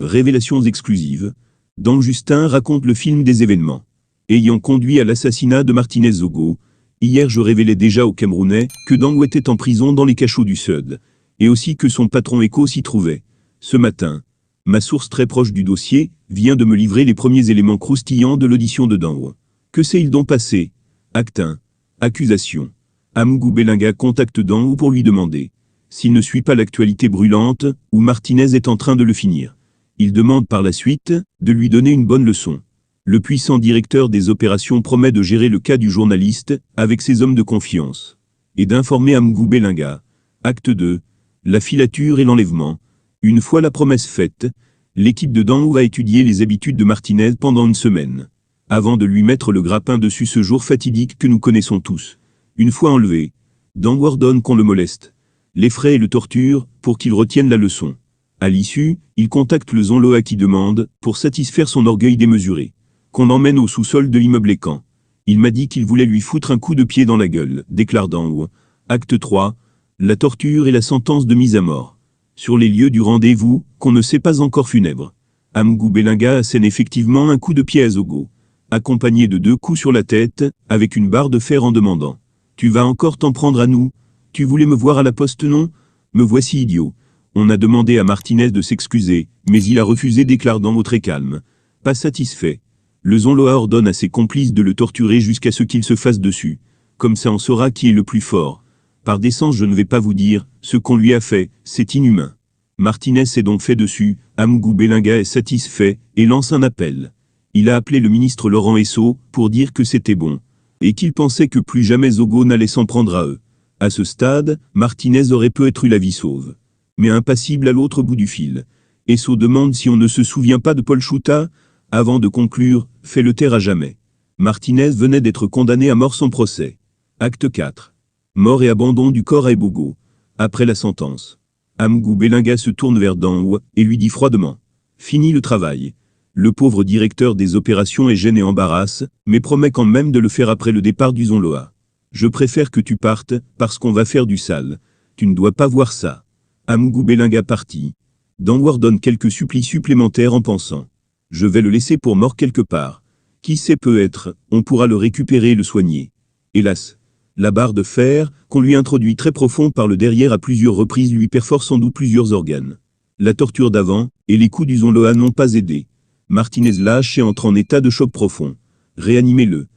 Révélations exclusives. Dan Justin raconte le film des événements ayant conduit à l'assassinat de Martinez Zogo. Hier je révélais déjà aux Camerounais que Dango était en prison dans les cachots du Sud, et aussi que son patron Echo s'y trouvait. Ce matin, ma source très proche du dossier vient de me livrer les premiers éléments croustillants de l'audition de Dango. Que s'est-il donc passé? Acte 1. Accusation. Amougou Belinga contacte Dango pour lui demander s'il ne suit pas l'actualité brûlante, où Martinez est en train de le finir. Il demande par la suite de lui donner une bonne leçon. Le puissant directeur des opérations promet de gérer le cas du journaliste avec ses hommes de confiance et d'informer Amougou Belinga. Acte 2. La filature et l'enlèvement. Une fois la promesse faite, l'équipe de Dango va étudier les habitudes de Martinez pendant une semaine, avant de lui mettre le grappin dessus ce jour fatidique que nous connaissons tous. Une fois enlevé, Dango ordonne qu'on le moleste, l'effraie et le torture pour qu'il retienne la leçon. À l'issue, il contacte le Zonloa qui demande, pour satisfaire son orgueil démesuré, qu'on l'emmène au sous-sol de l'immeuble Camp. Il m'a dit qu'il voulait lui foutre un coup de pied dans la gueule, déclare Dango. Acte 3. La torture et la sentence de mise à mort. Sur les lieux du rendez-vous, qu'on ne sait pas encore funèbre, Amougou Belinga assène effectivement un coup de pied à Zogo, accompagné de 2 coups sur la tête, avec une barre de fer en demandant « Tu vas encore t'en prendre à nous? Tu voulais me voir à la poste, non? Me voici idiot. » On a demandé à Martinez de s'excuser, mais il a refusé, déclare Dango très calme. Pas satisfait, le Zonloa ordonne à ses complices de le torturer jusqu'à ce qu'il se fasse dessus. Comme ça on saura qui est le plus fort. Par décence je ne vais pas vous dire, ce qu'on lui a fait, c'est inhumain. Martinez s'est donc fait dessus, Amougou Belinga est satisfait, et lance un appel. Il a appelé le ministre Laurent Esso, pour dire que c'était bon, et qu'il pensait que plus jamais Zogo n'allait s'en prendre à eux. À ce stade, Martinez aurait peut-être eu la vie sauve. Mais impassible à l'autre bout du fil, Esso demande si on ne se souvient pas de Paul Chouta. Avant de conclure, fait-le taire à jamais. Martinez venait d'être condamné à mort sans procès. Acte 4. Mort et abandon du corps à Ebogo. Après la sentence, Amougou Belinga se tourne vers Dango et lui dit froidement « Fini le travail ». Le pauvre directeur des opérations est gêné et embarrasse, mais promet quand même de le faire après le départ du Zonloa. « Je préfère que tu partes, parce qu'on va faire du sale. Tu ne dois pas voir ça. » Amougou Belinga partit. Dango ordonne quelques supplices supplémentaires en pensant « Je vais le laisser pour mort quelque part. Qui sait, peut-être, on pourra le récupérer et le soigner. » Hélas, la barre de fer, qu'on lui introduit très profond par le derrière à plusieurs reprises lui perfore sans doute plusieurs organes. La torture d'avant, et les coups du Zonloa n'ont pas aidé. Martinez lâche et entre en état de choc profond. « Réanimez-le,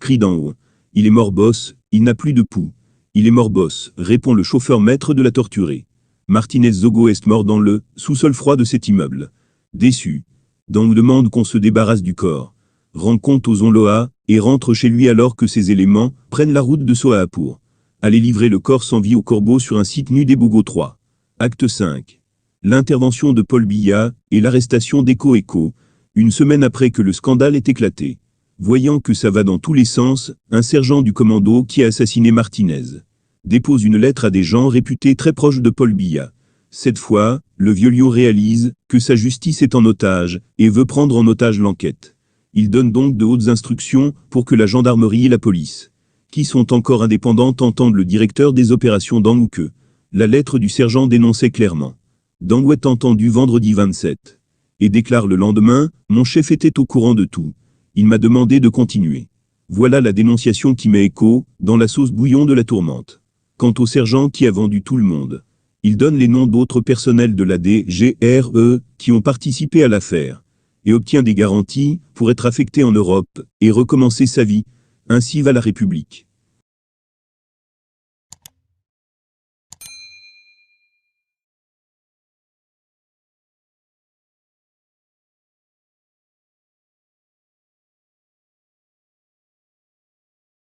crie Dango. Il est mort boss, il n'a plus de pouls. Il est mort boss, répond le chauffeur maître de la torturée. Martinez Zogo est mort dans le sous-sol froid de cet immeuble. Déçu, Dango demande qu'on se débarrasse du corps, rend compte aux Zonloa, et rentre chez lui alors que ses éléments prennent la route de Soa pour aller livrer le corps sans vie au corbeau sur un site nu d'Ebogo 3. Acte 5. L'intervention de Paul Biya et l'arrestation d'Echo. Une semaine après que le scandale est éclaté. Voyant que ça va dans tous les sens, un sergent du commando qui a assassiné Martinez dépose une lettre à des gens réputés très proches de Paul Biya. Cette fois, le vieux lion réalise que sa justice est en otage et veut prendre en otage l'enquête. Il donne donc de hautes instructions pour que la gendarmerie et la police, qui sont encore indépendantes, entendent le directeur des opérations Dango que la lettre du sergent dénonçait clairement. Dango est entendu vendredi 27 et déclare le lendemain « Mon chef était au courant de tout. Il m'a demandé de continuer. » Voilà la dénonciation qui met Echo dans la sauce bouillon de la tourmente. Quant au sergent qui a vendu tout le monde, il donne les noms d'autres personnels de la DGRE qui ont participé à l'affaire et obtient des garanties pour être affecté en Europe et recommencer sa vie. Ainsi va la République.